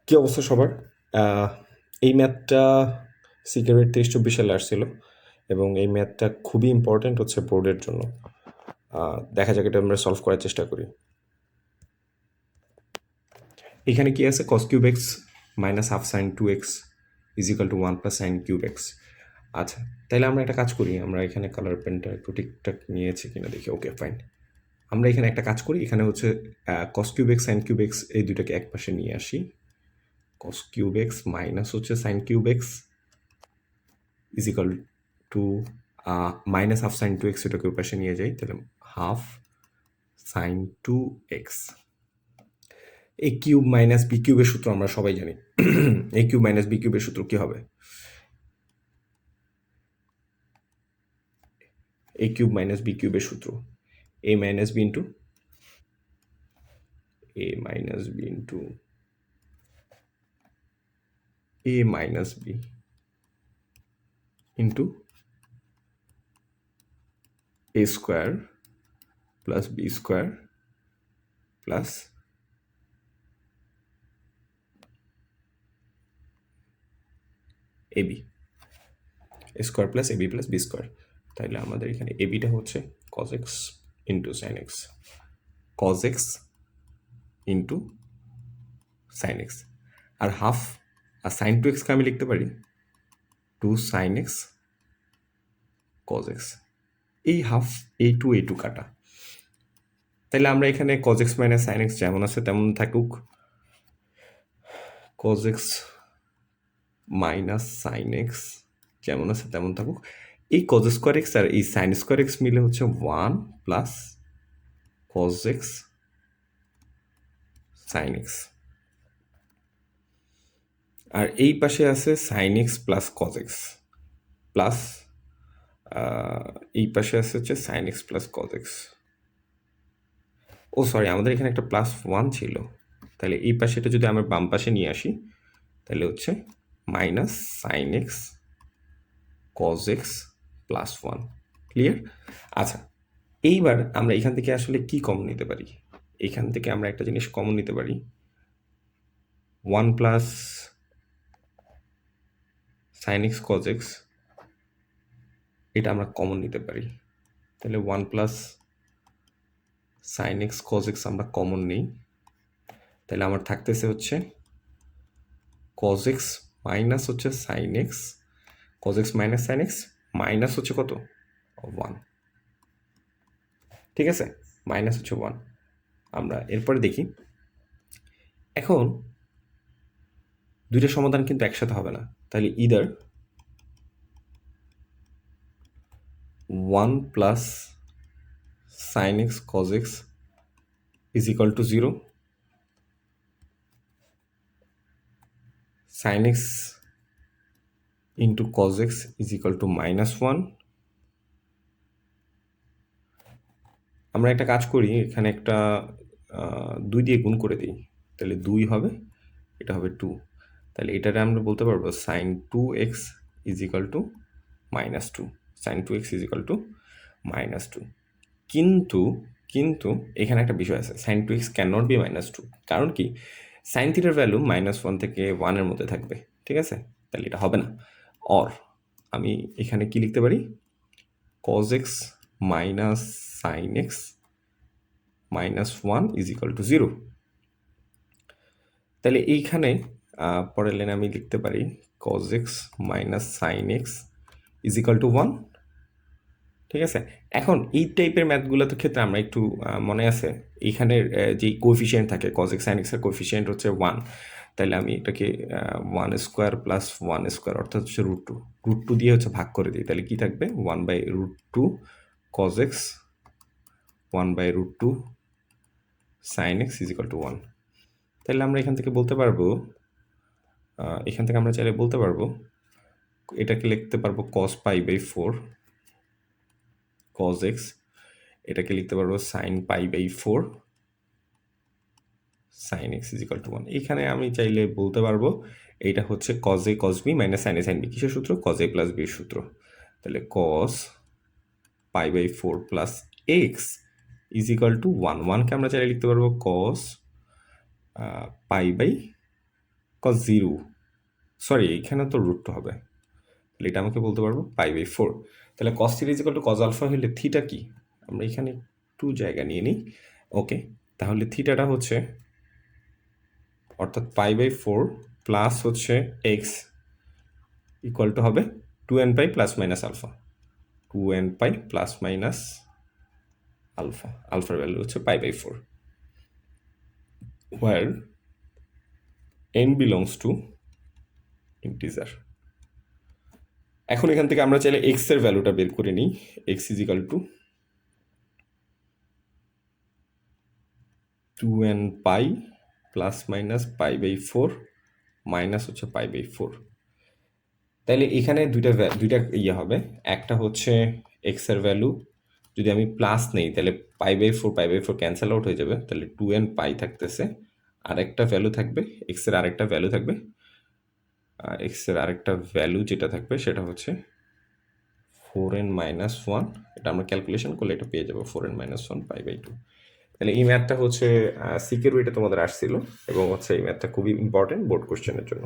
কি অবস্থা সবার? আহ, এই ম্যাথটা সিকিউরিটি 23-24 সালে আসছিল এবং এই ম্যাথটা খুবই ইম্পর্ট্যান্ট হচ্ছে বোর্ডের জন্য। দেখা যাক এটা আমরা সলভ করার চেষ্টা করি। এখানে কি আছে? Cos cube x minus half sign 2x is equal to 1 plus sine cube x. আচ্ছা, তাহলে আমরা একটা কাজ করি। আমরা এখানে কালার পেনটা একটু ঠিকঠাক নিয়েছি কিনা দেখি। ওকে, ফাইন। আমরা এখানে একটা কাজ করি। এখানে হচ্ছে cos cube x sine cube x এই দুটাকে এক পাশে নিয়ে আসি। কস কিউব এক্স মাইনাস হচ্ছে sine cube x is equal two minus half sign 2x, এটাকে পাশে নিয়ে যাই, তাহলে হাফ সাইন 2x। এ কিউব মাইনাস বি কিউবের সূত্র আমরা সবাই জানি। এ কিউব মাইনাস বি কিউবের সূত্র কি হবে? এ কিউব মাইনাস বি কিউবের সূত্র A minus B into A minus B into A minus B into A square plus B square plus A B square plus A B plus B square. তাহলে আমাদের এখানে A বিটা হচ্ছে cos x into sine x, cos x into sine x. আর half আর sine 2x আমি লিখতে পারি 2 সাইন এক্স কজ এক্স। এই হাফ এই টু কাটা। তাহলে আমরা এখানে cos x minus sine x যেমন আছে তেমন থাকুক, cos x minus sine x যেমন আছে তেমন থাকুক। এই কজ স্কোয়ার এক্স আর এই সাইন স্কোয়ার এক্স মিলে হচ্ছে 1 plus cos x sine x. আর এই পাশে আছে sine x plus cos x plus এই পাশে আছে হচ্ছে sine x plus cos x. Oh sorry, আমাদের এখানে একটা প্লাস 1 ছিল। তাহলে এই পাশে এটা যদি আমরা বাম পাশে নিয়ে আসি তাহলে হচ্ছে minus sine x cos x plus 1। Clear? আচ্ছা, এইবার আমরা এখান থেকে আসলে কি কমন নিতে পারি? এখান থেকে আমরা একটা জিনিস কমন নিতে পারি, 1 plus sine x cos x, এটা আমরা কমন নিতে পারি। তাহলে 1 plus sine x cos x আমরা কমন নিই, তাহলে আমার থাকতেছে হচ্ছে কজ এক্স মাইনাস হচ্ছে sine x, cos x minus sine x minus হচ্ছে কত? 1। ঠিক আছে, মাইনাস হচ্ছে 1। আমরা এরপরে দেখি, এখন দুইটা সমাধান কিন্তু একসাথে হবে না। তাহলে either 1 plus sine x cos x is equal to 0, sine x into cos x is equal to -1। আমরা একটা কাজ করি, এখানে একটা 2 দিয়ে গুণ করে দিই, তাহলে 2 হবে, এটা হবে 2। তাহলে এটারে আমরা বলতে পারবো sine 2x is equal to -2, sine 2x is equal to -2। কিন্তু কিন্তু এখানে একটা বিষয় আছে, sign 2x can not be -2। কারণ কি? সাইন থিটার ভ্যালু -1 থেকে 1 এর মধ্যে থাকবে। ঠিক আছে, তাহলে এটা হবে না। অর আমি এখানে কি লিখতে পারি? cos x minus sine x -1 is equal to 0। তাহলে এইখানে পরের লাইনে আমি লিখতে পারি cos x minus sine x is equal to 1। ঠিক আছে, এখন এই টাইপের ম্যাথগুলোর ক্ষেত্রে আমরা একটু মনে আছে এইখানের যে কোএফিসিয়েন্ট থাকে cos x sin x এর কোএফিসিয়েন্ট হচ্ছে 1। তাহলে আমি এটাকে 1 স্কোয়ার প্লাস 1 স্কোয়ার অর্থাৎ হচ্ছে √2 দিয়ে হচ্ছে ভাগ করে দিই। তাহলে কি থাকবে? 1/√2 cos x 1/√2 sin x is equal to 1। তাহলে আমরা এখান থেকে বলতে পারবো, এখান থেকে আমরা চাইলে বলতে পারবো, এটাকে লিখতে পারবো cos π/4 cos x, এটাকে লিখতে পারবো sin π/4 sin x is equal to 1। এখানে আমি চাইলে বলতে পারবো এইটা হচ্ছে cos a cos b minus sin a sin b। কিসের সূত্র? cos a প্লাস b এর সূত্র। তাহলে cos π/4 plus x is equal to 1। 1কে আমরা চাইলে লিখতে পারবো cos কজ 0, সরি এইখানে তো রুট হবে, তাহলে এটা আমাকে বলতে পারবো π/4। তাহলে cos theta is equal to cos alpha হলে থিটা কি, আমরা এখানে একটু জায়গা নিয়ে নিই। ওকে, তাহলে থিটাটা হচ্ছে অর্থাৎ π/4 প্লাস হচ্ছে এক্স ইকুয়াল টু হবে 2nπ plus minus alpha, 2nπ plus minus alpha, আলফার ভ্যালু হচ্ছে π/4, where n belongs to integer. এখন এখান থেকে আমরা চাইলে এক্স এর ভ্যালুটা বের করে নিই। X is equal to 2nπ plus minus π/4 minus হচ্ছে π/4। তাইলে এখানে দুইটা ইয়ে হবে, একটা হচ্ছে এক্স এর ভ্যালু যদি আমি প্লাস নেই তাহলে π/4 ক্যান্সেল আউট হয়ে যাবে, তাহলে 2nπ থাকতেছে, আরেকটা ভ্যালু থাকবে এক্স এর আরেকটা ভ্যালু থাকবে, এক্স এর আরেকটা ভ্যালু যেটা থাকবে সেটা হচ্ছে 4n-1, এটা আমরা ক্যালকুলেশন করলে এটা পেয়ে যাবো 4n-1 π/2। তাহলে এই ম্যাথটা হচ্ছে সিকিউরিটি তোমাদের আসছিল এবং হচ্ছে এই ম্যাথটা খুবই ইম্পর্টেন্ট বোর্ড কোশ্চেনের জন্য।